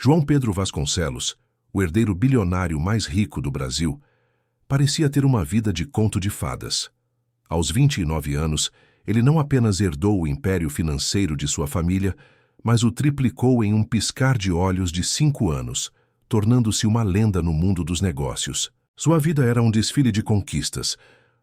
João Pedro Vasconcelos, o herdeiro bilionário mais rico do Brasil, parecia ter uma vida de conto de fadas. Aos 29 anos, ele não apenas herdou o império financeiro de sua família, mas o triplicou em um piscar de olhos de 5 anos, tornando-se uma lenda no mundo dos negócios. Sua vida era um desfile de conquistas.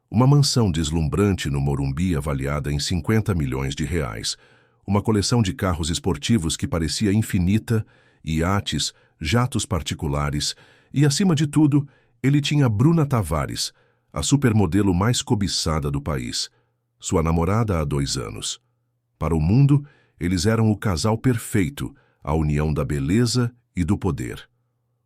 Uma mansão deslumbrante no Morumbi avaliada em 50 milhões de reais, uma coleção de carros esportivos que parecia infinita, iates, jatos particulares e, acima de tudo, ele tinha Bruna Tavares, a supermodelo mais cobiçada do país, sua namorada há 2 anos. Para o mundo, eles eram o casal perfeito, a união da beleza e do poder.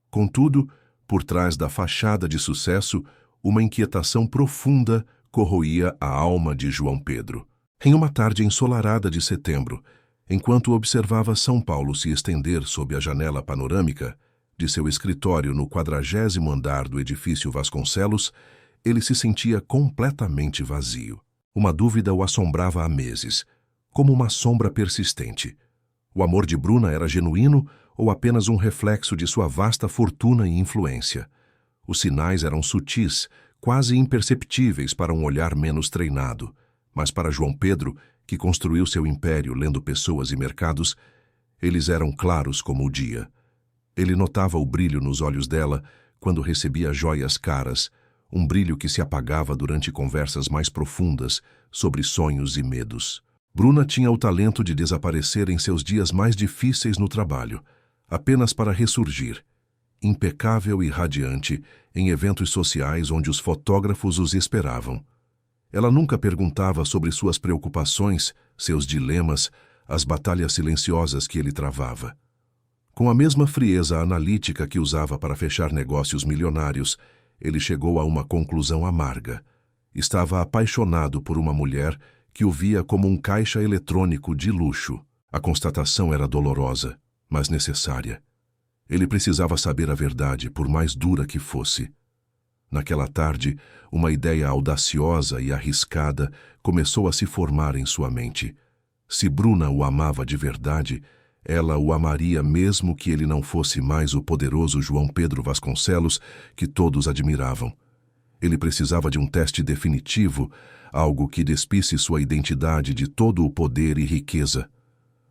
Contudo, por trás da fachada de sucesso, uma inquietação profunda corroía a alma de João Pedro. Em uma tarde ensolarada de setembro, enquanto observava São Paulo se estender sob a janela panorâmica de seu escritório no 40º andar do edifício Vasconcelos, ele se sentia completamente vazio. Uma dúvida o assombrava há meses, como uma sombra persistente. O amor de Bruna era genuíno ou apenas um reflexo de sua vasta fortuna e influência? Os sinais eram sutis, quase imperceptíveis para um olhar menos treinado, mas para João Pedro, que construiu seu império lendo pessoas e mercados, eles eram claros como o dia. Ele notava o brilho nos olhos dela quando recebia joias caras, um brilho que se apagava durante conversas mais profundas sobre sonhos e medos. Bruna tinha o talento de desaparecer em seus dias mais difíceis no trabalho, apenas para ressurgir, impecável e radiante, em eventos sociais onde os fotógrafos os esperavam. Ela nunca perguntava sobre suas preocupações, seus dilemas, as batalhas silenciosas que ele travava. Com a mesma frieza analítica que usava para fechar negócios milionários, ele chegou a uma conclusão amarga. Estava apaixonado por uma mulher que o via como um caixa eletrônico de luxo. A constatação era dolorosa, mas necessária. Ele precisava saber a verdade, por mais dura que fosse. Naquela tarde, uma ideia audaciosa e arriscada começou a se formar em sua mente. Se Bruna o amava de verdade, ela o amaria mesmo que ele não fosse mais o poderoso João Pedro Vasconcelos que todos admiravam. Ele precisava de um teste definitivo, algo que despisse sua identidade de todo o poder e riqueza.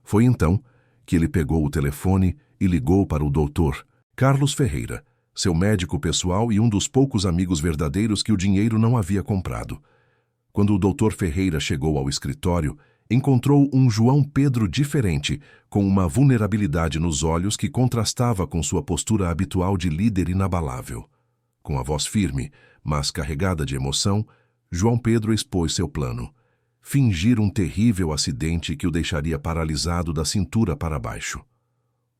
Foi então que ele pegou o telefone e ligou para o doutor Carlos Ferreira, seu médico pessoal e um dos poucos amigos verdadeiros que o dinheiro não havia comprado. Quando o doutor Ferreira chegou ao escritório, encontrou um João Pedro diferente, com uma vulnerabilidade nos olhos que contrastava com sua postura habitual de líder inabalável. Com a voz firme, mas carregada de emoção, João Pedro expôs seu plano: fingir um terrível acidente que o deixaria paralisado da cintura para baixo.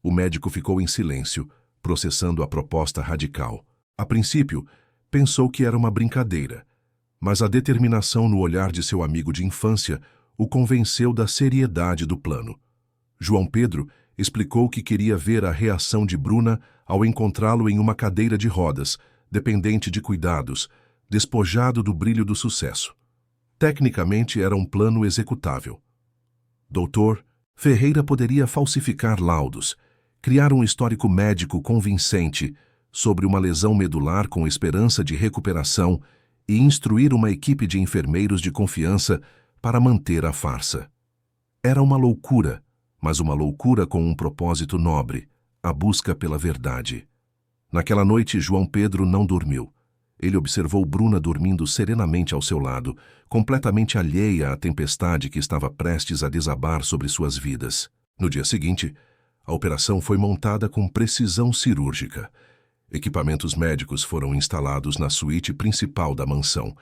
O médico ficou em silêncio, processando a proposta radical. A princípio, pensou que era uma brincadeira, mas a determinação no olhar de seu amigo de infância o convenceu da seriedade do plano. João Pedro explicou que queria ver a reação de Bruna ao encontrá-lo em uma cadeira de rodas, dependente de cuidados, despojado do brilho do sucesso. Tecnicamente era um plano executável. Doutor Ferreira poderia falsificar laudos, criar um histórico médico convincente sobre uma lesão medular com esperança de recuperação e instruir uma equipe de enfermeiros de confiança para manter a farsa. Era uma loucura, mas uma loucura com um propósito nobre, a busca pela verdade. Naquela noite, João Pedro não dormiu. Ele observou Bruna dormindo serenamente ao seu lado, completamente alheia à tempestade que estava prestes a desabar sobre suas vidas. No dia seguinte, a operação foi montada com precisão cirúrgica. Equipamentos médicos foram instalados na suíte principal da mansão.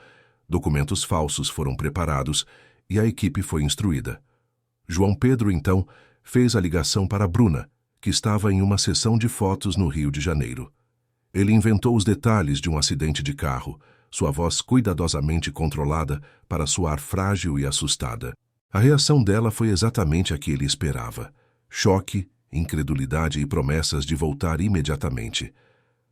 Documentos falsos foram preparados e a equipe foi instruída. João Pedro, então, fez a ligação para Bruna, que estava em uma sessão de fotos no Rio de Janeiro. Ele inventou os detalhes de um acidente de carro, sua voz cuidadosamente controlada para soar frágil e assustada. A reação dela foi exatamente a que ele esperava: choque, incredulidade e promessas de voltar imediatamente.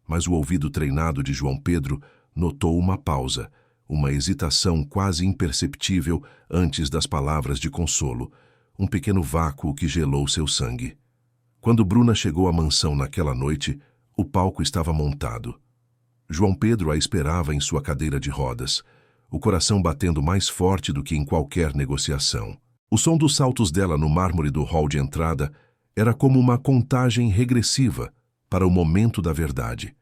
Mas o ouvido treinado de João Pedro notou uma pausa, uma hesitação quase imperceptível antes das palavras de consolo, um pequeno vácuo que gelou seu sangue. Quando Bruna chegou à mansão naquela noite, o palco estava montado. João Pedro a esperava em sua cadeira de rodas, o coração batendo mais forte do que em qualquer negociação. O som dos saltos dela no mármore do hall de entrada era como uma contagem regressiva para o momento da verdade.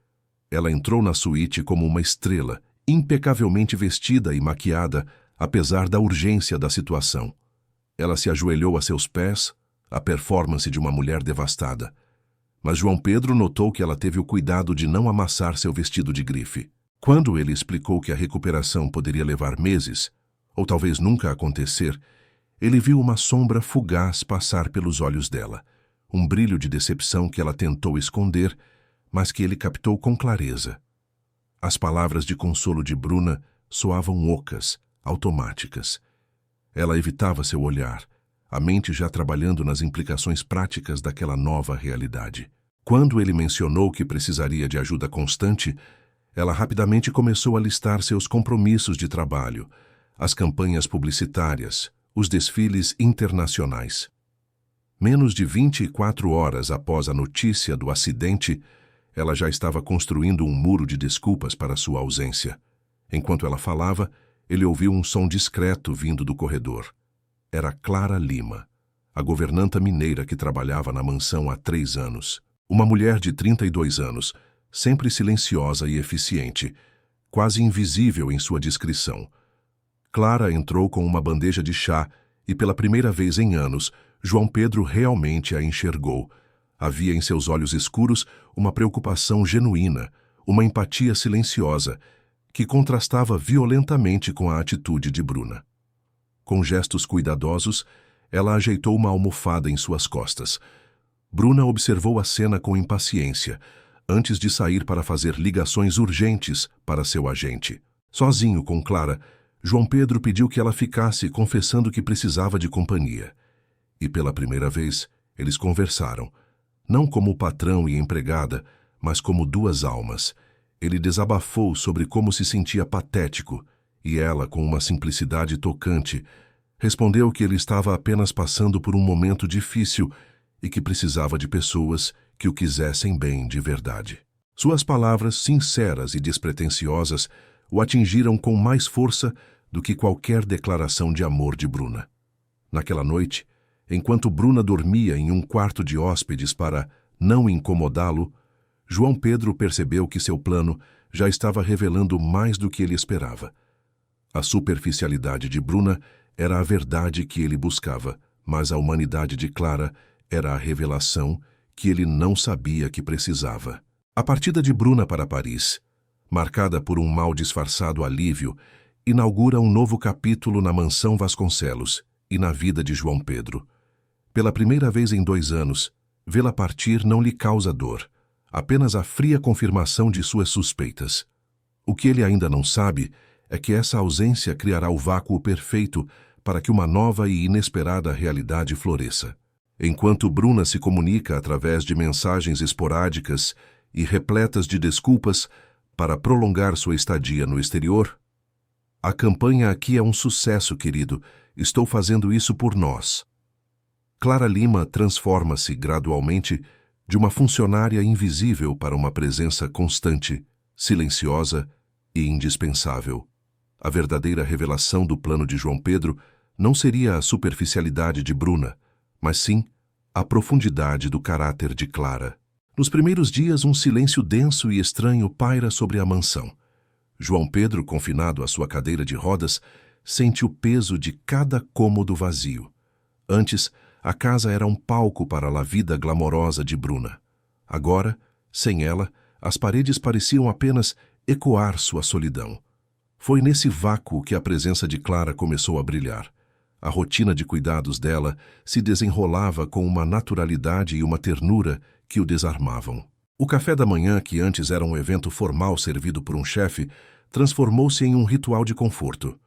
Ela entrou na suíte como uma estrela, impecavelmente vestida e maquiada, apesar da urgência da situação. Ela se ajoelhou a seus pés, a performance de uma mulher devastada. Mas João Pedro notou que ela teve o cuidado de não amassar seu vestido de grife. Quando ele explicou que a recuperação poderia levar meses, ou talvez nunca acontecer, ele viu uma sombra fugaz passar pelos olhos dela, um brilho de decepção que ela tentou esconder, mas que ele captou com clareza. As palavras de consolo de Bruna soavam ocas, automáticas. Ela evitava seu olhar, a mente já trabalhando nas implicações práticas daquela nova realidade. Quando ele mencionou que precisaria de ajuda constante, ela rapidamente começou a listar seus compromissos de trabalho, as campanhas publicitárias, os desfiles internacionais. Menos de 24 horas após a notícia do acidente, ela já estava construindo um muro de desculpas para sua ausência. Enquanto ela falava, ele ouviu um som discreto vindo do corredor. Era Clara Lima, a governanta mineira que trabalhava na mansão há 3 anos. Uma mulher de 32 anos, sempre silenciosa e eficiente, quase invisível em sua discrição. Clara entrou com uma bandeja de chá e, pela primeira vez em anos, João Pedro realmente a enxergou. Havia em seus olhos escuros uma preocupação genuína, uma empatia silenciosa, que contrastava violentamente com a atitude de Bruna. Com gestos cuidadosos, ela ajeitou uma almofada em suas costas. Bruna observou a cena com impaciência, antes de sair para fazer ligações urgentes para seu agente. Sozinho com Clara, João Pedro pediu que ela ficasse, confessando que precisava de companhia. E pela primeira vez, eles conversaram, não como patrão e empregada, mas como 2 almas. Ele desabafou sobre como se sentia patético, e ela, com uma simplicidade tocante, respondeu que ele estava apenas passando por um momento difícil e que precisava de pessoas que o quisessem bem de verdade. Suas palavras, sinceras e despretensiosas, o atingiram com mais força do que qualquer declaração de amor de Bruna. Naquela noite, enquanto Bruna dormia em um quarto de hóspedes para não incomodá-lo, João Pedro percebeu que seu plano já estava revelando mais do que ele esperava. A superficialidade de Bruna era a verdade que ele buscava, mas a humanidade de Clara era a revelação que ele não sabia que precisava. A partida de Bruna para Paris, marcada por um mal disfarçado alívio, inaugura um novo capítulo na mansão Vasconcelos e na vida de João Pedro. Pela primeira vez em 2 anos, vê-la partir não lhe causa dor, apenas a fria confirmação de suas suspeitas. O que ele ainda não sabe é que essa ausência criará o vácuo perfeito para que uma nova e inesperada realidade floresça. Enquanto Bruna se comunica através de mensagens esporádicas e repletas de desculpas para prolongar sua estadia no exterior, a campanha aqui é um sucesso, querido. Estou fazendo isso por nós. Clara Lima transforma-se gradualmente de uma funcionária invisível para uma presença constante, silenciosa e indispensável. A verdadeira revelação do plano de João Pedro não seria a superficialidade de Bruna, mas sim a profundidade do caráter de Clara. Nos primeiros dias, um silêncio denso e estranho paira sobre a mansão. João Pedro, confinado à sua cadeira de rodas, sente o peso de cada cômodo vazio. Antes, a casa era um palco para a vida glamorosa de Bruna. Agora, sem ela, as paredes pareciam apenas ecoar sua solidão. Foi nesse vácuo que a presença de Clara começou a brilhar. A rotina de cuidados dela se desenrolava com uma naturalidade e uma ternura que o desarmavam. O café da manhã, que antes era um evento formal servido por um chefe, transformou-se em um ritual de conforto.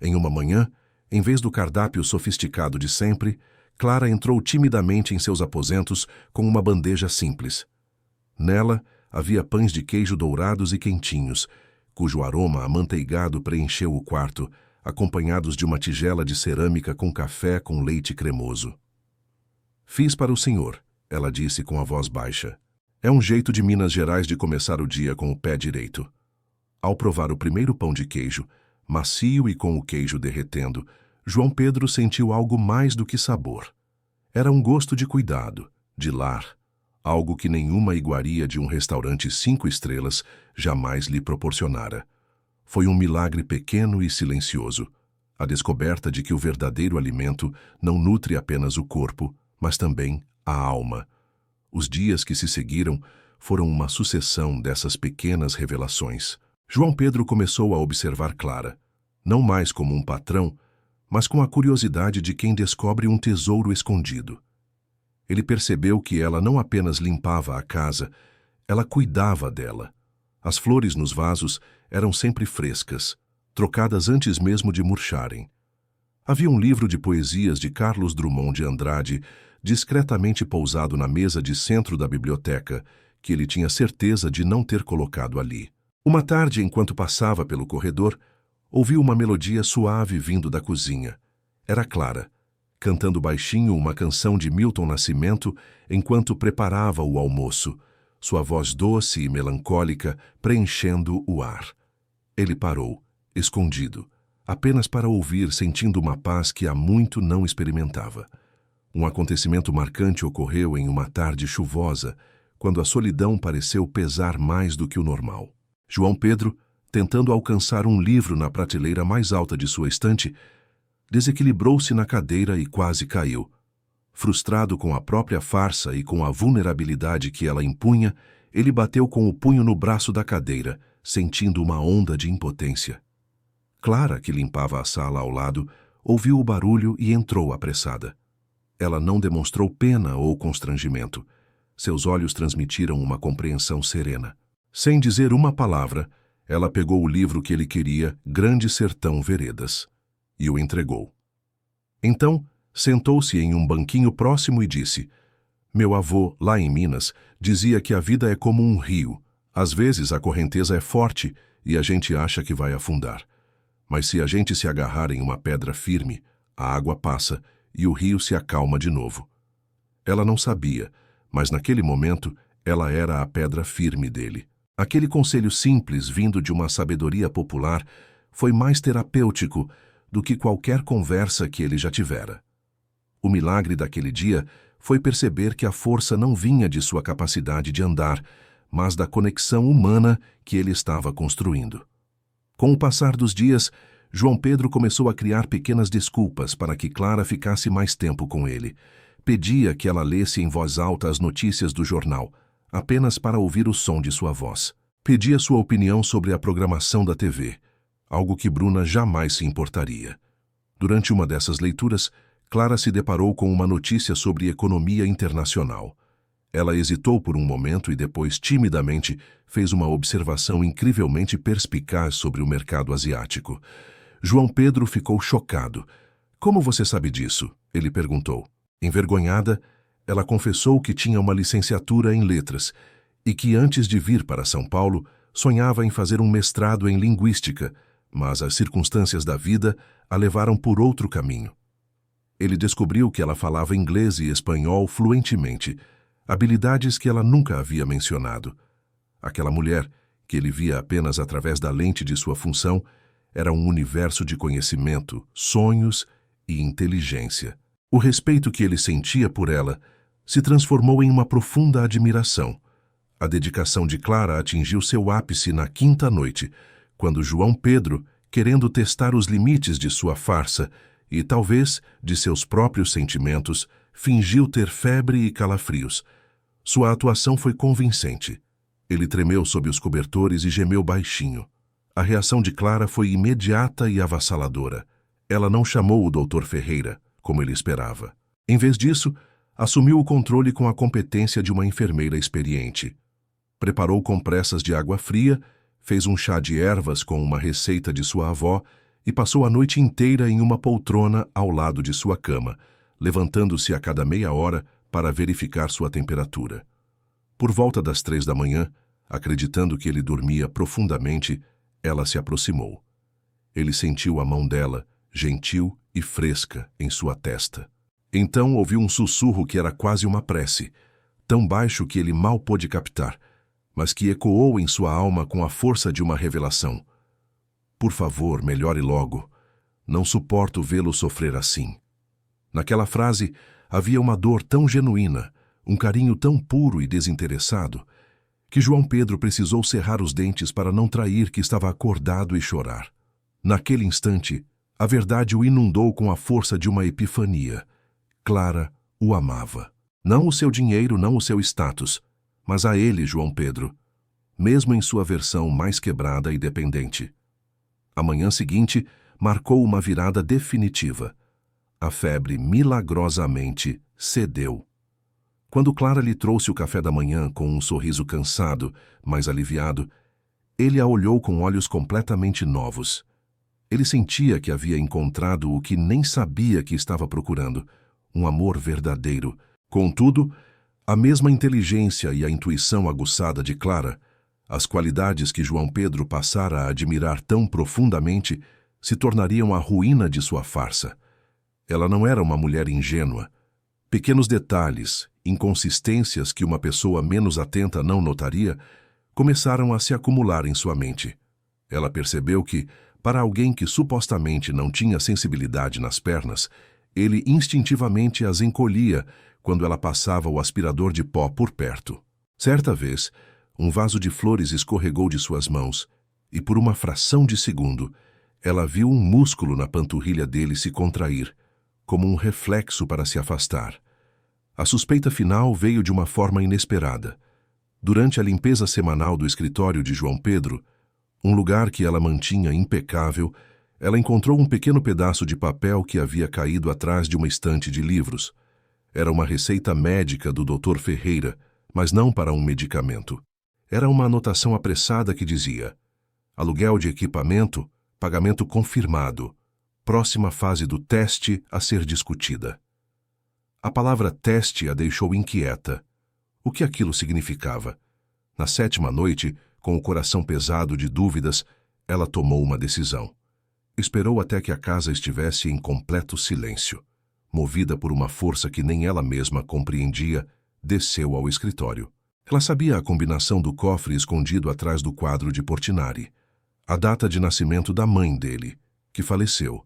Em uma manhã, em vez do cardápio sofisticado de sempre, Clara entrou timidamente em seus aposentos com uma bandeja simples. Nela havia pães de queijo dourados e quentinhos, cujo aroma amanteigado preencheu o quarto, acompanhados de uma tigela de cerâmica com café com leite cremoso. "Fiz para o senhor", ela disse com a voz baixa. É um jeito de Minas Gerais de começar o dia com o pé direito. Ao provar o primeiro pão de queijo, macio e com o queijo derretendo, João Pedro sentiu algo mais do que sabor. Era um gosto de cuidado, de lar, algo que nenhuma iguaria de um restaurante 5 estrelas jamais lhe proporcionara. Foi um milagre pequeno e silencioso, a descoberta de que o verdadeiro alimento não nutre apenas o corpo, mas também a alma. Os dias que se seguiram foram uma sucessão dessas pequenas revelações. João Pedro começou a observar Clara, não mais como um patrão, mas com a curiosidade de quem descobre um tesouro escondido. Ele percebeu que ela não apenas limpava a casa, ela cuidava dela. As flores nos vasos eram sempre frescas, trocadas antes mesmo de murcharem. Havia um livro de poesias de Carlos Drummond de Andrade discretamente pousado na mesa de centro da biblioteca, que ele tinha certeza de não ter colocado ali. Uma tarde, enquanto passava pelo corredor, ouviu uma melodia suave vindo da cozinha. Era Clara, cantando baixinho uma canção de Milton Nascimento enquanto preparava o almoço, sua voz doce e melancólica preenchendo o ar. Ele parou, escondido, apenas para ouvir, sentindo uma paz que há muito não experimentava. Um acontecimento marcante ocorreu em uma tarde chuvosa, quando a solidão pareceu pesar mais do que o normal. João Pedro, tentando alcançar um livro na prateleira mais alta de sua estante, desequilibrou-se na cadeira e quase caiu. Frustrado com a própria farsa e com a vulnerabilidade que ela impunha, ele bateu com o punho no braço da cadeira, sentindo uma onda de impotência. Clara, que limpava a sala ao lado, ouviu o barulho e entrou apressada. Ela não demonstrou pena ou constrangimento. Seus olhos transmitiram uma compreensão serena. Sem dizer uma palavra, ela pegou o livro que ele queria, Grande Sertão Veredas, e o entregou. Então, sentou-se em um banquinho próximo e disse: Meu avô, lá em Minas, dizia que a vida é como um rio. Às vezes a correnteza é forte e a gente acha que vai afundar. Mas se a gente se agarrar em uma pedra firme, a água passa e o rio se acalma de novo. Ela não sabia, mas naquele momento ela era a pedra firme dele. Aquele conselho simples, vindo de uma sabedoria popular, foi mais terapêutico do que qualquer conversa que ele já tivera. O milagre daquele dia foi perceber que a força não vinha de sua capacidade de andar, mas da conexão humana que ele estava construindo. Com o passar dos dias, João Pedro começou a criar pequenas desculpas para que Clara ficasse mais tempo com ele. Pedia que ela lesse em voz alta as notícias do jornal, apenas para ouvir o som de sua voz. Pedia sua opinião sobre a programação da TV, algo que Bruna jamais se importaria. Durante uma dessas leituras, Clara se deparou com uma notícia sobre economia internacional. Ela hesitou por um momento e depois, timidamente, fez uma observação incrivelmente perspicaz sobre o mercado asiático. João Pedro ficou chocado. Como você sabe disso? Ele perguntou. Envergonhada, ela confessou que tinha uma licenciatura em letras e que antes de vir para São Paulo, sonhava em fazer um mestrado em linguística, mas as circunstâncias da vida a levaram por outro caminho. Ele descobriu que ela falava inglês e espanhol fluentemente, habilidades que ela nunca havia mencionado. Aquela mulher, que ele via apenas através da lente de sua função, era um universo de conhecimento, sonhos e inteligência. O respeito que ele sentia por ela se transformou em uma profunda admiração. A dedicação de Clara atingiu seu ápice na quinta noite, quando João Pedro, querendo testar os limites de sua farsa e talvez de seus próprios sentimentos, fingiu ter febre e calafrios. Sua atuação foi convincente. Ele tremeu sob os cobertores e gemeu baixinho. A reação de Clara foi imediata e avassaladora. Ela não chamou o Dr. Ferreira, como ele esperava. Em vez disso, assumiu o controle com a competência de uma enfermeira experiente. Preparou compressas de água fria, fez um chá de ervas com uma receita de sua avó e passou a noite inteira em uma poltrona ao lado de sua cama, levantando-se a cada meia hora para verificar sua temperatura. Por volta das 3 da manhã, acreditando que ele dormia profundamente, ela se aproximou. Ele sentiu a mão dela, gentil e fresca, em sua testa. Então ouviu um sussurro que era quase uma prece. tão baixo que ele mal pôde captar, mas que ecoou em sua alma com a força de uma revelação. Por favor, melhore logo. Não suporto vê-lo sofrer assim. Naquela frase havia uma dor tão genuína, um carinho tão puro e desinteressado, que João Pedro precisou cerrar os dentes para não trair que estava acordado e chorar. Naquele instante, a verdade o inundou com a força de uma epifania. Clara o amava. Não o seu dinheiro, não o seu status, mas a ele, João Pedro, mesmo em sua versão mais quebrada e dependente. A manhã seguinte marcou uma virada definitiva. A febre milagrosamente cedeu. Quando Clara lhe trouxe o café da manhã com um sorriso cansado, mas aliviado, ele a olhou com olhos completamente novos. Ele sentia que havia encontrado o que nem sabia que estava procurando, um amor verdadeiro. Contudo, a mesma inteligência e a intuição aguçada de Clara, as qualidades que João Pedro passara a admirar tão profundamente, se tornariam a ruína de sua farsa. Ela não era uma mulher ingênua. Pequenos detalhes, inconsistências que uma pessoa menos atenta não notaria, começaram a se acumular em sua mente. Ela percebeu que, para alguém que supostamente não tinha sensibilidade nas pernas, ele instintivamente as encolhia quando ela passava o aspirador de pó por perto. Certa vez, um vaso de flores escorregou de suas mãos e, por uma fração de segundo, ela viu um músculo na panturrilha dele se contrair, como um reflexo para se afastar. A suspeita final veio de uma forma inesperada. Durante a limpeza semanal do escritório de João Pedro, um lugar que ela mantinha impecável, ela encontrou um pequeno pedaço de papel que havia caído atrás de uma estante de livros. Era uma receita médica do Dr. Ferreira, mas não para um medicamento. Era uma anotação apressada que dizia: aluguel de equipamento, pagamento confirmado. Próxima fase do teste a ser discutida. A palavra teste a deixou inquieta. O que aquilo significava? Na 7ª noite, com o coração pesado de dúvidas, ela tomou uma decisão. Esperou até que a casa estivesse em completo silêncio. Movida por uma força que nem ela mesma compreendia, desceu ao escritório. Ela sabia a combinação do cofre escondido atrás do quadro de Portinari, a data de nascimento da mãe dele, que faleceu,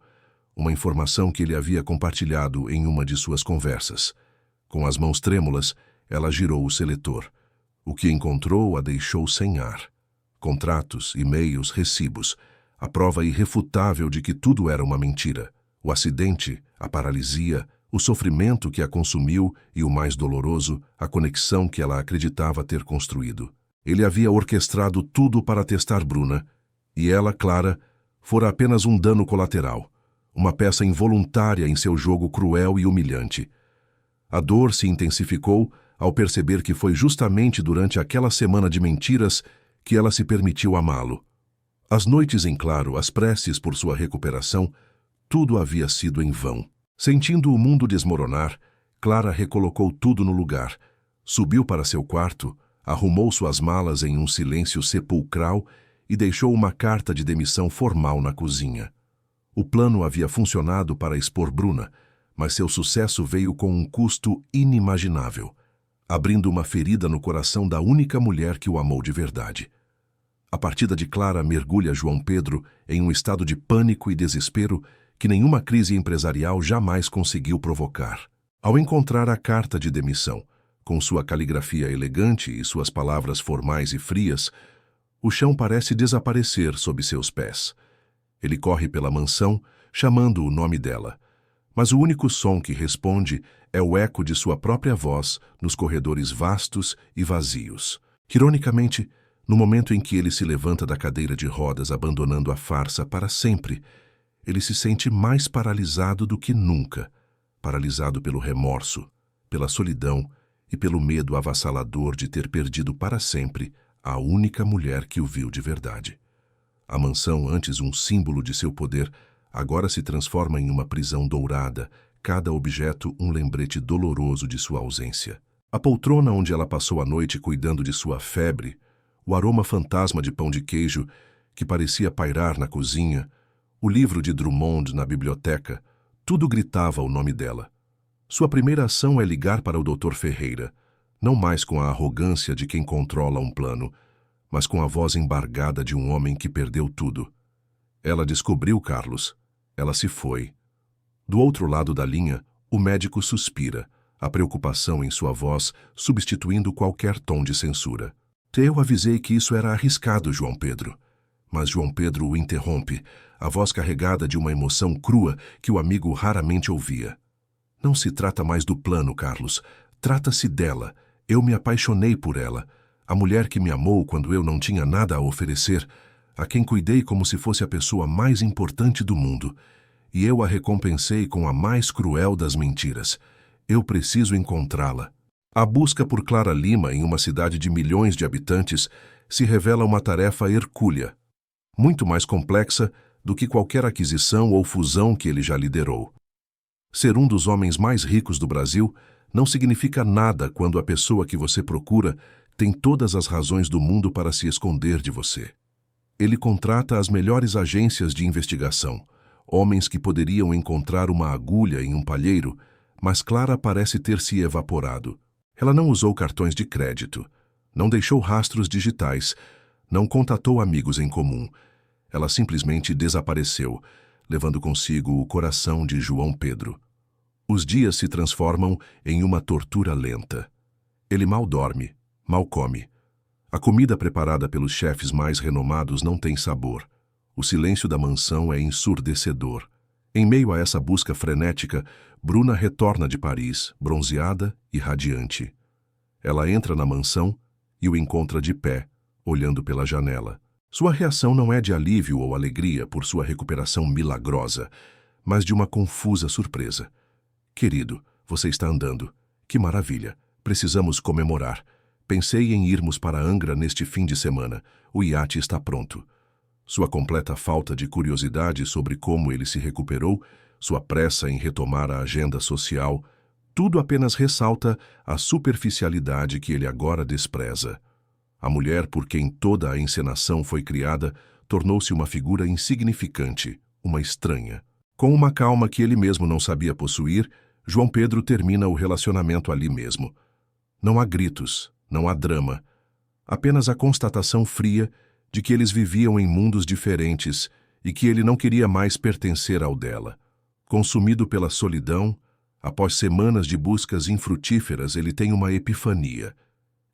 uma informação que ele havia compartilhado em uma de suas conversas. Com as mãos trêmulas, ela girou o seletor. O que encontrou a deixou sem ar. Contratos, e-mails, recibos, a prova irrefutável de que tudo era uma mentira. O acidente, a paralisia, o sofrimento que a consumiu e, o mais doloroso, a conexão que ela acreditava ter construído. Ele havia orquestrado tudo para testar Bruna, e ela, Clara, fora apenas um dano colateral, uma peça involuntária em seu jogo cruel e humilhante. A dor se intensificou ao perceber que foi justamente durante aquela semana de mentiras que ela se permitiu amá-lo. As noites em claro, as preces por sua recuperação, tudo havia sido em vão. Sentindo o mundo desmoronar, Clara recolocou tudo no lugar, subiu para seu quarto, arrumou suas malas em um silêncio sepulcral e deixou uma carta de demissão formal na cozinha. O plano havia funcionado para expor Bruna, mas seu sucesso veio com um custo inimaginável, abrindo uma ferida no coração da única mulher que o amou de verdade. A partida de Clara mergulha João Pedro em um estado de pânico e desespero que nenhuma crise empresarial jamais conseguiu provocar. Ao encontrar a carta de demissão, com sua caligrafia elegante e suas palavras formais e frias, o chão parece desaparecer sob seus pés. Ele corre pela mansão, chamando o nome dela, mas o único som que responde é o eco de sua própria voz nos corredores vastos e vazios. Ironicamente, no momento em que ele se levanta da cadeira de rodas abandonando a farsa para sempre, ele se sente mais paralisado do que nunca, paralisado pelo remorso, pela solidão e pelo medo avassalador de ter perdido para sempre a única mulher que o viu de verdade. A mansão, antes um símbolo de seu poder, agora se transforma em uma prisão dourada, cada objeto um lembrete doloroso de sua ausência. A poltrona onde ela passou a noite cuidando de sua febre, o aroma fantasma de pão de queijo que parecia pairar na cozinha, o livro de Drummond na biblioteca, tudo gritava o nome dela. Sua primeira ação é ligar para o Dr. Ferreira. não mais com a arrogância de quem controla um plano, mas com a voz embargada de um homem que perdeu tudo. Ela descobriu Carlos. Ela se foi. Do outro lado da linha, o médico suspira, a preocupação em sua voz substituindo qualquer tom de censura. Eu avisei que isso era arriscado, João Pedro. Mas João Pedro o interrompe, a voz carregada de uma emoção crua que o amigo raramente ouvia. Não se trata mais do plano, Carlos. Trata-se dela. Eu me apaixonei por ela. A mulher que me amou quando eu não tinha nada a oferecer, a quem cuidei como se fosse a pessoa mais importante do mundo. E eu a recompensei com a mais cruel das mentiras. Eu preciso encontrá-la. A busca por Clara Lima em uma cidade de milhões de habitantes se revela uma tarefa hercúlea, muito mais complexa do que qualquer aquisição ou fusão que ele já liderou. Ser um dos homens mais ricos do Brasil não significa nada quando a pessoa que você procura tem todas as razões do mundo para se esconder de você. Ele contrata as melhores agências de investigação, homens que poderiam encontrar uma agulha em um palheiro, mas Clara parece ter se evaporado. Ela não usou cartões de crédito, não deixou rastros digitais, não contatou amigos em comum. Ela simplesmente desapareceu, levando consigo o coração de João Pedro. Os dias se transformam em uma tortura lenta. Ele mal dorme, mal come. A comida preparada pelos chefes mais renomados não tem sabor. O silêncio da mansão é ensurdecedor. Em meio a essa busca frenética, Bruna retorna de Paris, bronzeada e radiante. Ela entra na mansão e o encontra de pé, olhando pela janela. Sua reação não é de alívio ou alegria por sua recuperação milagrosa, mas de uma confusa surpresa. Querido, você está andando. Que maravilha. Precisamos comemorar. Pensei em irmos para Angra neste fim de semana. O iate está pronto. Sua completa falta de curiosidade sobre como ele se recuperou, sua pressa em retomar a agenda social, tudo apenas ressalta a superficialidade que ele agora despreza. A mulher por quem toda a encenação foi criada tornou-se uma figura insignificante, uma estranha. Com uma calma que ele mesmo não sabia possuir, João Pedro termina o relacionamento ali mesmo. Não há gritos, não há drama, apenas a constatação fria de que eles viviam em mundos diferentes e que ele não queria mais pertencer ao dela. Consumido pela solidão, após semanas de buscas infrutíferas, ele tem uma epifania.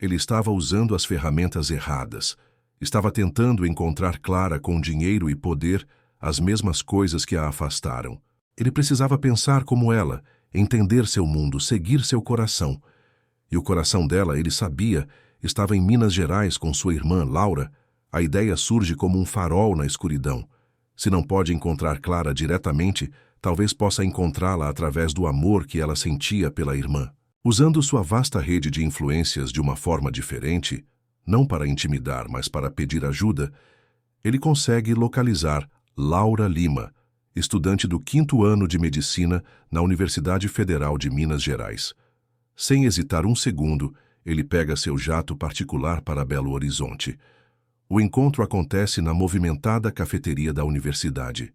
Ele estava usando as ferramentas erradas. Estava tentando encontrar Clara com dinheiro e poder, as mesmas coisas que a afastaram. Ele precisava pensar como ela, entender seu mundo, seguir seu coração. E o coração dela, ele sabia, estava em Minas Gerais com sua irmã Laura. A ideia surge como um farol na escuridão. Se não pode encontrar Clara diretamente, talvez possa encontrá-la através do amor que ela sentia pela irmã. Usando sua vasta rede de influências de uma forma diferente, não para intimidar, mas para pedir ajuda, ele consegue localizar Laura Lima, estudante do 5º ano de medicina na Universidade Federal de Minas Gerais. Sem hesitar um segundo, ele pega seu jato particular para Belo Horizonte. O encontro acontece na movimentada cafeteria da universidade.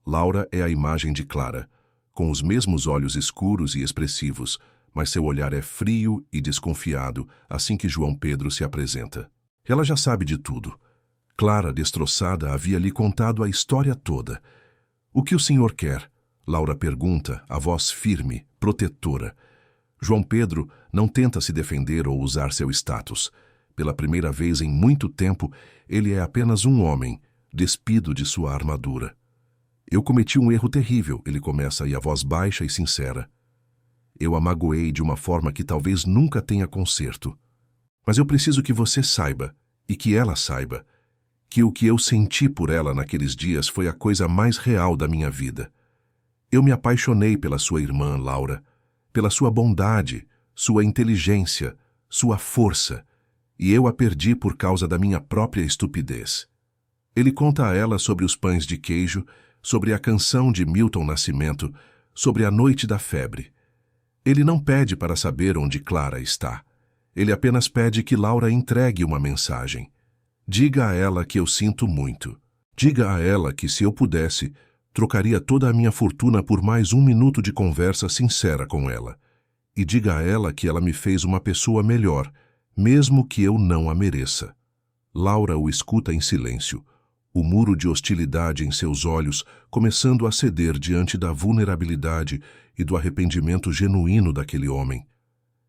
Laura é a imagem de Clara, com os mesmos olhos escuros e expressivos, mas seu olhar é frio e desconfiado assim que João Pedro se apresenta. Ela já sabe de tudo. Clara, destroçada, havia lhe contado a história toda. O que o senhor quer? Laura pergunta, a voz firme, protetora. João Pedro não tenta se defender ou usar seu status. Pela primeira vez em muito tempo, ele é apenas um homem, despido de sua armadura. Eu cometi um erro terrível, ele começa, e a voz baixa e sincera. Eu a magoei de uma forma que talvez nunca tenha conserto. Mas eu preciso que você saiba, e que ela saiba, que o que eu senti por ela naqueles dias foi a coisa mais real da minha vida. Eu me apaixonei pela sua irmã, Laura, pela sua bondade, sua inteligência, sua força, e eu a perdi por causa da minha própria estupidez. Ele conta a ela sobre os pães de queijo, sobre a canção de Milton Nascimento, sobre a noite da febre. Ele não pede para saber onde Clara está. Ele apenas pede que Laura entregue uma mensagem. Diga a ela que eu sinto muito. Diga a ela que, se eu pudesse, trocaria toda a minha fortuna por mais um minuto de conversa sincera com ela. e diga a ela que ela me fez uma pessoa melhor, mesmo que eu não a mereça. Laura o escuta em silêncio, o muro de hostilidade em seus olhos começando a ceder diante da vulnerabilidade e do arrependimento genuíno daquele homem.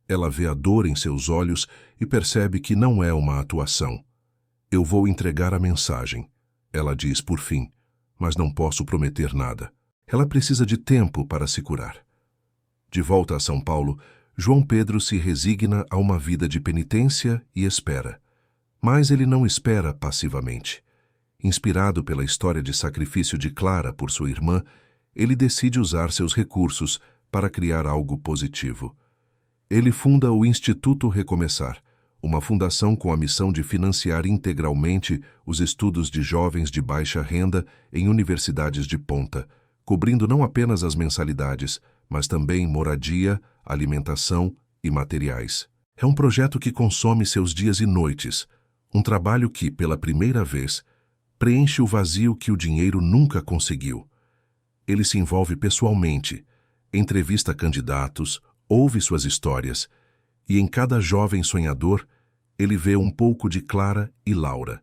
Ela vê a dor em seus olhos e percebe que não é uma atuação. Eu vou entregar a mensagem, ela diz por fim, mas não posso prometer nada. Ela precisa de tempo para se curar. De volta a São Paulo, João Pedro se resigna a uma vida de penitência e espera. Mas ele não espera passivamente. Inspirado pela história de sacrifício de Clara por sua irmã, ele decide usar seus recursos para criar algo positivo. Ele funda o Instituto Recomeçar, uma fundação com a missão de financiar integralmente os estudos de jovens de baixa renda em universidades de ponta, cobrindo não apenas as mensalidades, mas também moradia, alimentação e materiais. É um projeto que consome seus dias e noites, um trabalho que, pela primeira vez, preenche o vazio que o dinheiro nunca conseguiu. Ele se envolve pessoalmente, entrevista candidatos, ouve suas histórias, e em cada jovem sonhador, ele vê um pouco de Clara e Laura.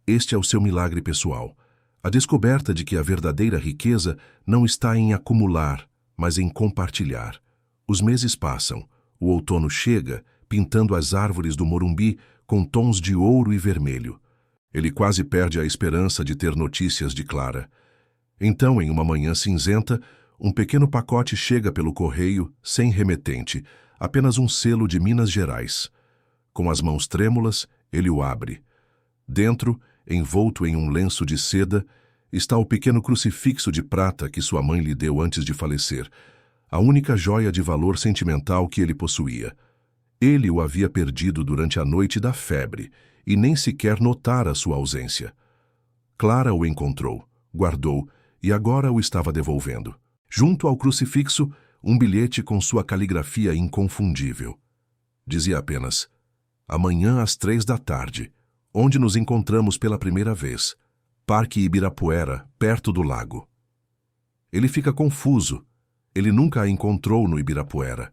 Este é o seu milagre pessoal, a descoberta de que a verdadeira riqueza não está em acumular, mas em compartilhar. Os meses passam, o outono chega, pintando as árvores do Morumbi com tons de ouro e vermelho. Ele quase perde a esperança de ter notícias de Clara. Então, em uma manhã cinzenta, um pequeno pacote chega pelo correio, sem remetente, apenas um selo de Minas Gerais. Com as mãos trêmulas, ele o abre. Dentro, envolto em um lenço de seda, está o pequeno crucifixo de prata que sua mãe lhe deu antes de falecer, a única joia de valor sentimental que ele possuía. Ele o havia perdido durante a noite da febre e nem sequer notara sua ausência. Clara o encontrou, guardou e agora o estava devolvendo. Junto ao crucifixo, um bilhete com sua caligrafia inconfundível. Dizia apenas: amanhã às 3 da tarde, onde nos encontramos pela primeira vez, Parque Ibirapuera, perto do lago. Ele fica confuso. Ele nunca a encontrou no Ibirapuera.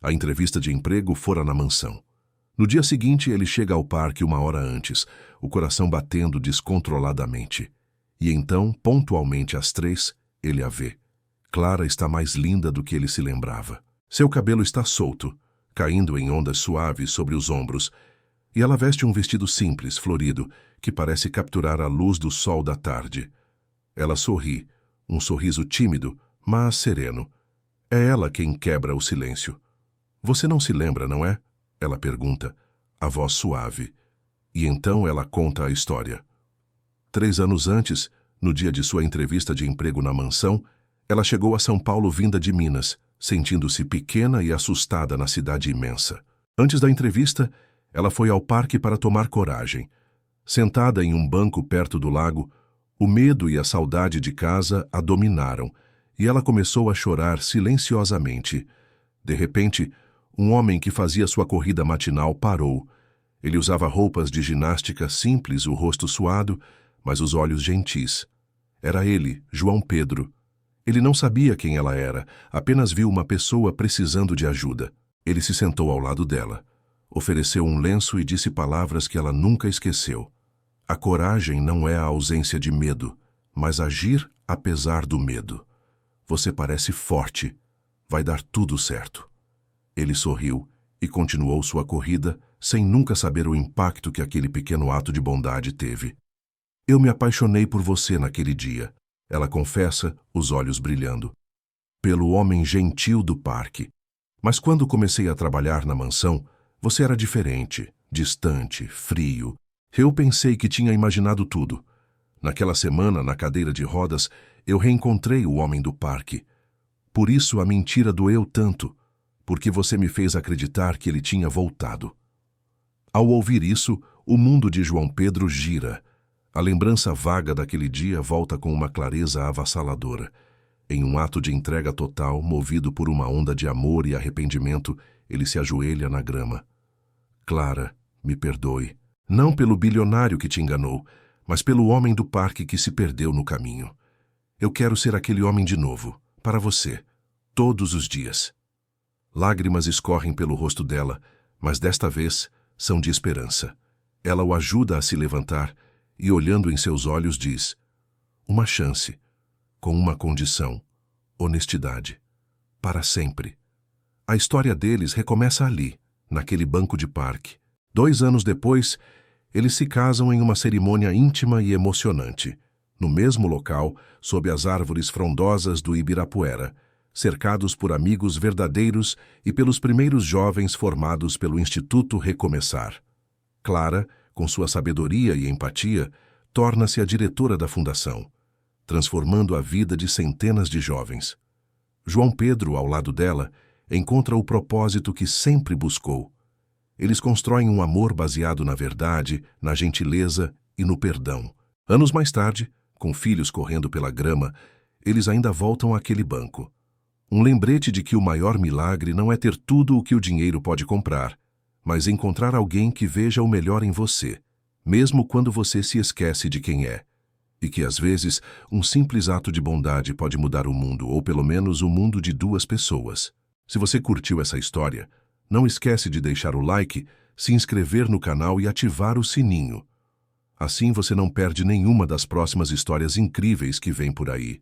A entrevista de emprego fora na mansão. No dia seguinte, ele chega ao parque 1 hora antes, o coração batendo descontroladamente. E então, pontualmente às 3, ele a vê. Clara está mais linda do que ele se lembrava. Seu cabelo está solto, caindo em ondas suaves sobre os ombros, e ela veste um vestido simples, florido, que parece capturar a luz do sol da tarde. Ela sorri, um sorriso tímido, mas sereno. É ela quem quebra o silêncio. Você não se lembra, não é? Ela pergunta, a voz suave. E então ela conta a história. 3 anos antes, no dia de sua entrevista de emprego na mansão, ela chegou a São Paulo vinda de Minas, sentindo-se pequena e assustada na cidade imensa. Antes da entrevista, ela foi ao parque para tomar coragem. Sentada em um banco perto do lago, o medo e a saudade de casa a dominaram, e ela começou a chorar silenciosamente. De repente, um homem que fazia sua corrida matinal parou. Ele usava roupas de ginástica simples, o rosto suado, mas os olhos gentis. Era ele, João Pedro. Ele não sabia quem ela era, apenas viu uma pessoa precisando de ajuda. Ele se sentou ao lado dela, ofereceu um lenço e disse palavras que ela nunca esqueceu. A coragem não é a ausência de medo, mas agir apesar do medo. Você parece forte. Vai dar tudo certo. Ele sorriu e continuou sua corrida, sem nunca saber o impacto que aquele pequeno ato de bondade teve. Eu me apaixonei por você naquele dia, ela confessa, os olhos brilhando. Pelo homem gentil do parque. Mas quando comecei a trabalhar na mansão, você era diferente, distante, frio. Eu pensei que tinha imaginado tudo. Naquela semana, na cadeira de rodas, eu reencontrei o homem do parque. Por isso a mentira doeu tanto, porque você me fez acreditar que ele tinha voltado. Ao ouvir isso, o mundo de João Pedro gira. A lembrança vaga daquele dia volta com uma clareza avassaladora. Em um ato de entrega total, movido por uma onda de amor e arrependimento, ele se ajoelha na grama. Clara, me perdoe. Não pelo bilionário que te enganou, mas pelo homem do parque que se perdeu no caminho. Eu quero ser aquele homem de novo, para você, todos os dias. Lágrimas escorrem pelo rosto dela, mas desta vez são de esperança. Ela o ajuda a se levantar e, olhando em seus olhos, diz: uma chance, com uma condição: honestidade. Para sempre. A história deles recomeça ali, naquele banco de parque. 2 anos depois, eles se casam em uma cerimônia íntima e emocionante, no mesmo local, sob as árvores frondosas do Ibirapuera, cercados por amigos verdadeiros e pelos primeiros jovens formados pelo Instituto Recomeçar. Clara, com sua sabedoria e empatia, torna-se a diretora da fundação, transformando a vida de centenas de jovens. João Pedro, ao lado dela, encontra o propósito que sempre buscou. Eles constroem um amor baseado na verdade, na gentileza e no perdão. Anos mais tarde, com filhos correndo pela grama, eles ainda voltam àquele banco. Um lembrete de que o maior milagre não é ter tudo o que o dinheiro pode comprar, mas encontrar alguém que veja o melhor em você, mesmo quando você se esquece de quem é. E que, às vezes, um simples ato de bondade pode mudar o mundo, ou pelo menos o mundo de 2 pessoas. Se você curtiu essa história, não esquece de deixar o like, se inscrever no canal e ativar o sininho. Assim você não perde nenhuma das próximas histórias incríveis que vêm por aí.